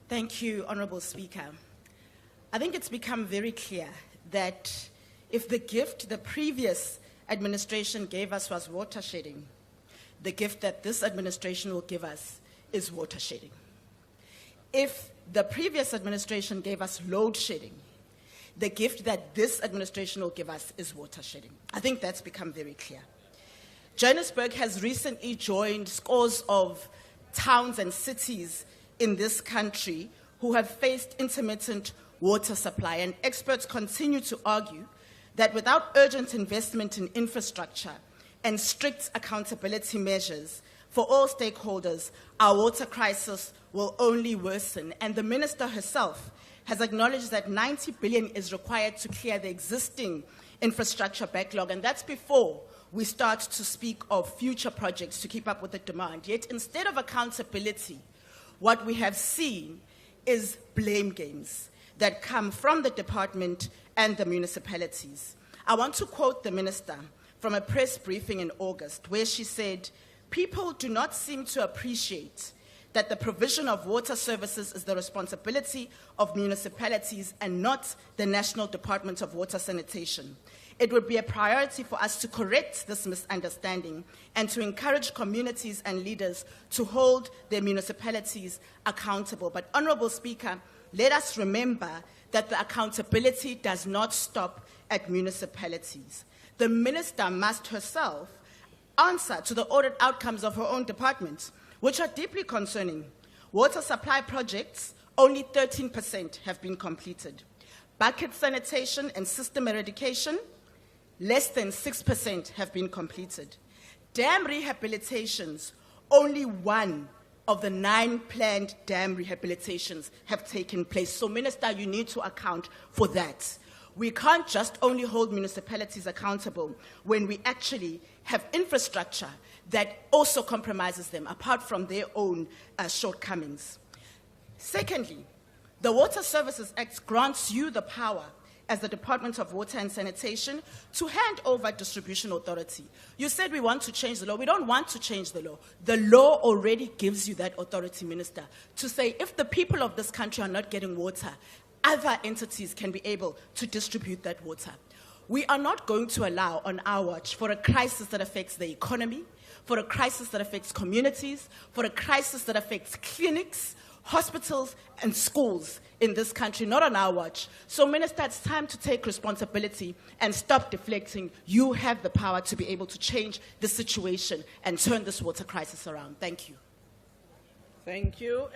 Thank you, Honorable Speaker. I think it's become very clear that if the gift the previous administration gave us was water shedding, the gift that this administration will give us is water shedding. If the previous administration gave us load shedding, the gift that this administration will give us is water shedding. I think that's become very clear. Johannesburg has recently joined scores of towns and cities in this country who have faced intermittent water supply, and experts continue to argue that without urgent investment in infrastructure and strict accountability measures for all stakeholders, our water crisis will only worsen. And the minister herself has acknowledged that 90 billion is required to clear the existing infrastructure backlog, and that's before we start to speak of future projects to keep up with the demand. Yet instead of accountability, what we have seen is blame games that come from the department and the municipalities. I want to quote the minister from a press briefing in August, where she said, "People do not seem to appreciate that the provision of water services is the responsibility of municipalities and not the National Department of Water Sanitation. It would be a priority for us to correct this misunderstanding and to encourage communities and leaders to hold their municipalities accountable." But, Honorable Speaker, let us remember that the accountability does not stop at municipalities. The minister must herself answer to the audit outcomes of her own department, which are deeply concerning. Water supply projects, only 13% have been completed. Bucket sanitation and system eradication, less than 6% have been completed. Dam rehabilitations, only 1 of the 9 planned dam rehabilitations have taken place. So, Minister, you need to account for that. We can't just only hold municipalities accountable when we actually have infrastructure that also compromises them, apart from their own shortcomings. Secondly, the Water Services Act grants you the power as the Department of Water and Sanitation to hand over distribution authority. You said we want to change the law. We don't want to change the law. The law already gives you that authority, Minister, to say if the people of this country are not getting water, other entities can be able to distribute that water. We are not going to allow on our watch for a crisis that affects the economy, for a crisis that affects communities, for a crisis that affects clinics, hospitals, and schools in this country, not on our watch. So, Minister, it's time to take responsibility and stop deflecting. You have the power to be able to change the situation and turn this water crisis around. Thank you. Thank you.